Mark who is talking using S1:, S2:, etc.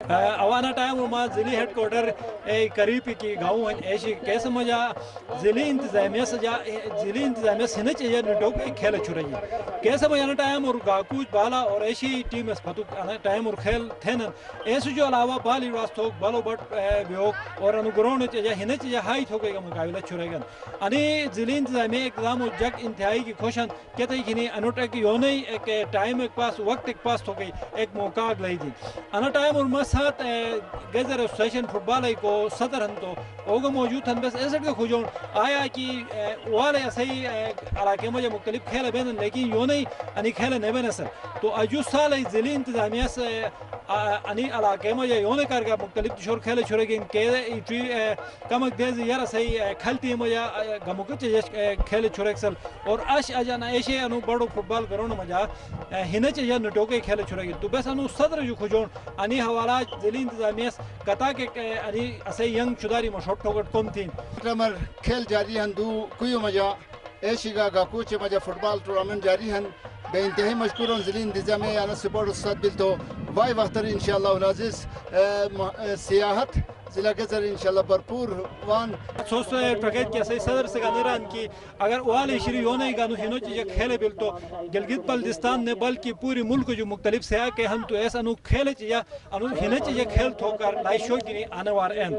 S1: اوانا time ما ضلعی head quarter قریب کی گاؤں ایشی کیسے مجا ضلعی انتظامیہ سجا ضلعی انتظامیہ سنہ چاہیے نٹوک کھیل چھرئی کیسے مجانا ٹائم اور گاکوچ بالا اور ایشی ٹیم اس فتو ٹائم اور کھیل تھن ایسو جو علاوہ بالی راستو بالو بٹ بیو اور انو گراؤنڈ چاہیے ہنہ چاہیے ہائی تھوکے گا مقابلہ چھرے گا انی ضلعی انتظامیہ اقدام و جگ انتہائی کی خوشن کہتے ہیں کہ انوٹ ایک یونی ایک ٹائم ایک پاس وقت ایک پاس تھوکے ایک موقع لئی دی انا ٹائم اور مسات گزر ایسوسیشن فٹ بال کو صدر ہن تو اوگا موجود ہن بس ایسٹ کے کھوجون آیا کہ والے ایسے علاقے میں مختلف کھیل بین لیکن یوں نہیں انی کھیل نہیں بین سر تو اجو سال ضلعی انتظامیہ سے انی علاقے میں یوں کر گا مختلف شور کھیل چھوڑے گئے کہ کمک دیز یار صحیح کھلتی مجھا گمک کھیل چھوڑے سل اور اش اجانا ایشے انو بڑو فٹ بال گراؤنڈ مجا ہنہ چاہیے نٹوکے کھیل چھوڑے گئے تو بس انو صدر جو کھوجون انی حوالہ ضلعی انتظامیہ کتا کے انی اسے ینگ چداری مشوٹ ٹوکٹ کم تین
S2: رمر کھیل جاری ہن دو کوئی مجا ایشیگا گا کوچ مجا فٹ بال ٹورنامنٹ جاری ہن بے انتہائی مشکور ہوں ضلعی انتظامیہ انا سپورٹ استاد بل تو وائی وقتر انشاءاللہ العزیز سیاحت ضلع کے ذریعے انشاءاللہ بھرپور وان
S1: سوس ٹرکیت کی صحیح صدر سے گانیران کی اگر اوال شری یونے گانو ہنو چیزیں کھیلے بل تو گلگت بلتستان نے بلکہ پوری ملک جو مختلف سیاح کے ہم تو ایسا انو کھیلے چیزیں انو ہنو چیزیں کھیل تھو کر لائشو کی آنے وار این